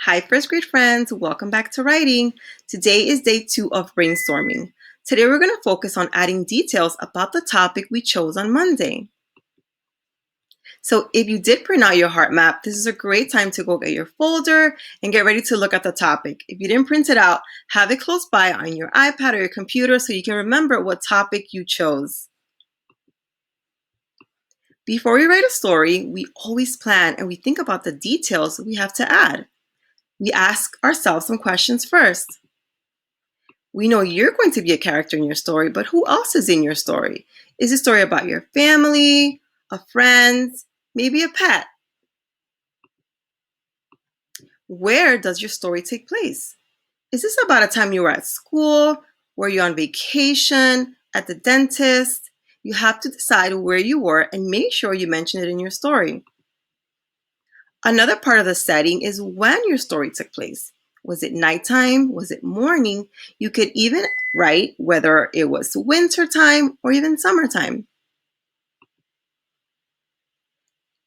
Hi, first grade friends. Welcome back to writing. Today is day 2 of brainstorming. Today we're going to focus on adding details about the topic we chose on Monday. So if you did print out your heart map, this is a great time to go get your folder and get ready to look at the topic. If you didn't print it out, have it close by on your iPad or your computer so you can remember what topic you chose. Before we write a story, we always plan and we think about the details we have to add. We ask ourselves some questions first. We know you're going to be a character in your story, but who else is in your story? Is the story about your family, a friend, maybe a pet? Where does your story take place? Is this about a time you were at school? Were you on vacation? At the dentist? You have to decide where you were and make sure you mention it in your story. Another part of the setting is when your story took place. Was it nighttime? Was it morning? You could even write whether it was winter time or even summertime.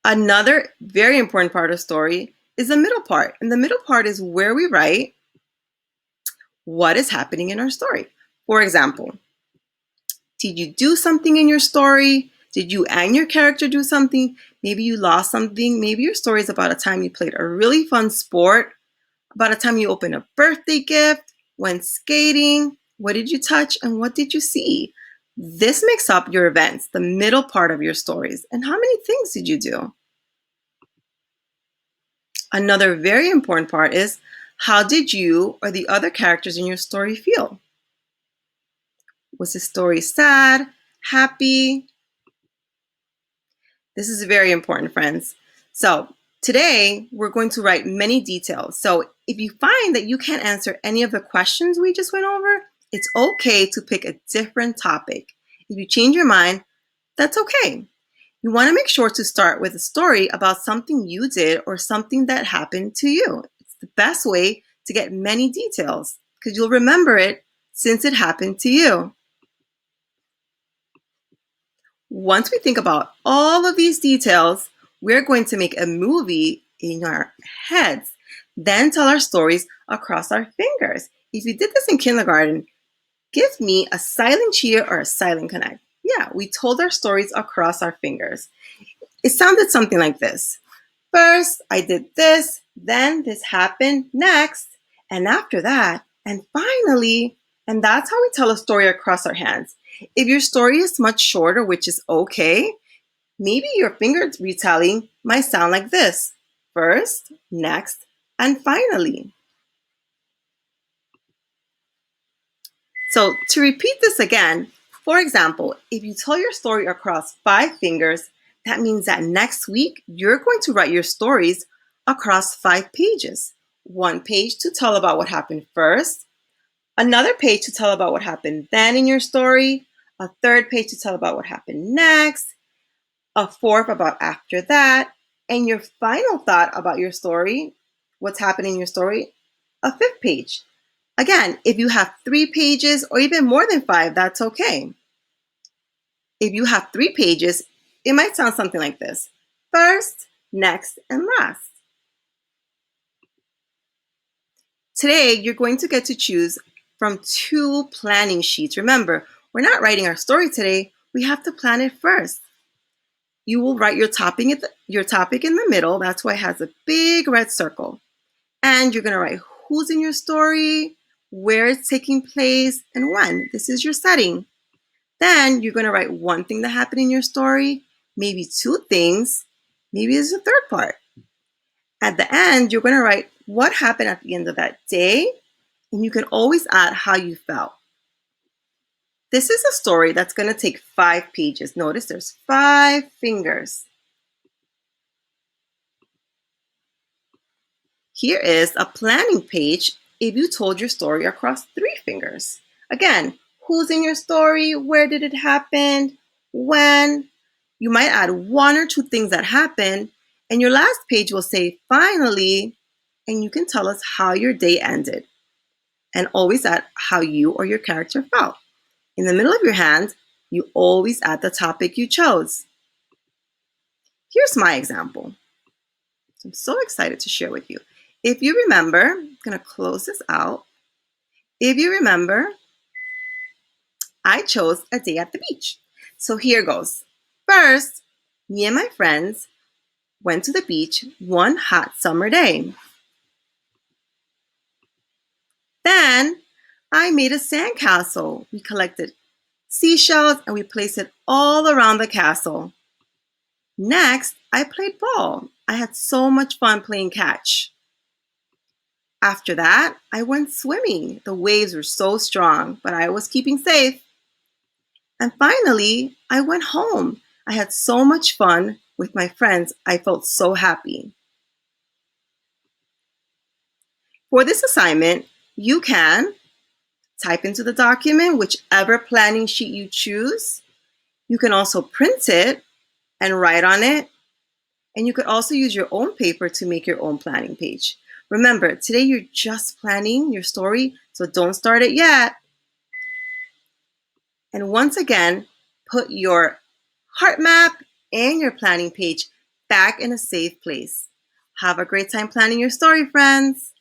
Another very important part of the story is the middle part. And the middle part is where we write what is happening in our story. For example, did you do something in your story? Did you and your character do something? Maybe you lost something. Maybe your story is about a time you played a really fun sport, about a time you opened a birthday gift, went skating. What did you touch and what did you see? This makes up your events, the middle part of your stories. And how many things did you do? Another very important part is how did you or the other characters in your story feel? Was the story sad, happy? This is very important, friends. So today we're going to write many details. So if you find that you can't answer any of the questions we just went over, it's okay to pick a different topic. If you change your mind, that's okay. You want to make sure to start with a story about something you did or something that happened to you. It's the best way to get many details because you'll remember it since it happened to you. Once we think about all of these details, we're going to make a movie in our heads, then tell our stories across our fingers. If you did this in kindergarten, give me a silent cheer or a silent connect. Yeah, we told our stories across our fingers. It sounded something like this. First, I did this, then this happened, next, and after that, and finally, and that's how we tell a story across our hands. If your story is much shorter, which is okay, maybe your finger retelling might sound like this. First, next, and finally. So to repeat this again, for example, if you tell your story across 5 fingers, that means that next week you're going to write your stories across 5 pages. 1 page to tell about what happened first, another page to tell about what happened then in your story, a third page to tell about what happened next, a fourth about after that, and your final thought about your story, what's happening in your story, a 5th page. Again, if you have 3 pages or even more than 5, that's okay. If you have 3 pages, it might sound something like this. First, next, and last. Today, you're going to get to choose from 2 planning sheets. Remember, we're not writing our story today. We have to plan it first. You will write your topic in the middle. That's why it has a big red circle. And you're going to write who's in your story, where it's taking place, and when. This is your setting. Then you're going to write 1 thing that happened in your story, maybe 2 things, maybe there's a 3rd part. At the end, you're going to write what happened at the end of that day, and you can always add how you felt. This is a story that's going to take 5 pages. Notice there's 5 fingers. Here is a planning page if you told your story across 3 fingers. Again, who's in your story? Where did it happen? When? You might add 1 or 2 things that happened, and your last page will say finally, and you can tell us how your day ended. And always add how you or your character felt. In the middle of your hand, you always add the topic you chose. Here's my example. I'm so excited to share with you. if you remember, I'm going to close this out. If you remember, I chose a day at the beach. So here goes. First, me and my friends went to the beach one hot summer day. Then I made a sandcastle. We collected seashells and we placed it all around the castle. Next, I played ball. I had so much fun playing catch. After that, I went swimming. The waves were so strong, but I was keeping safe. And finally, I went home. I had so much fun with my friends. I felt so happy. For this assignment, you can type into the document whichever planning sheet you choose. You can also print it and write on it. And you could also use your own paper to make your own planning page. Remember, today you're just planning your story, so don't start it yet. And once again, put your heart map and your planning page back in a safe place. Have a great time planning your story, friends.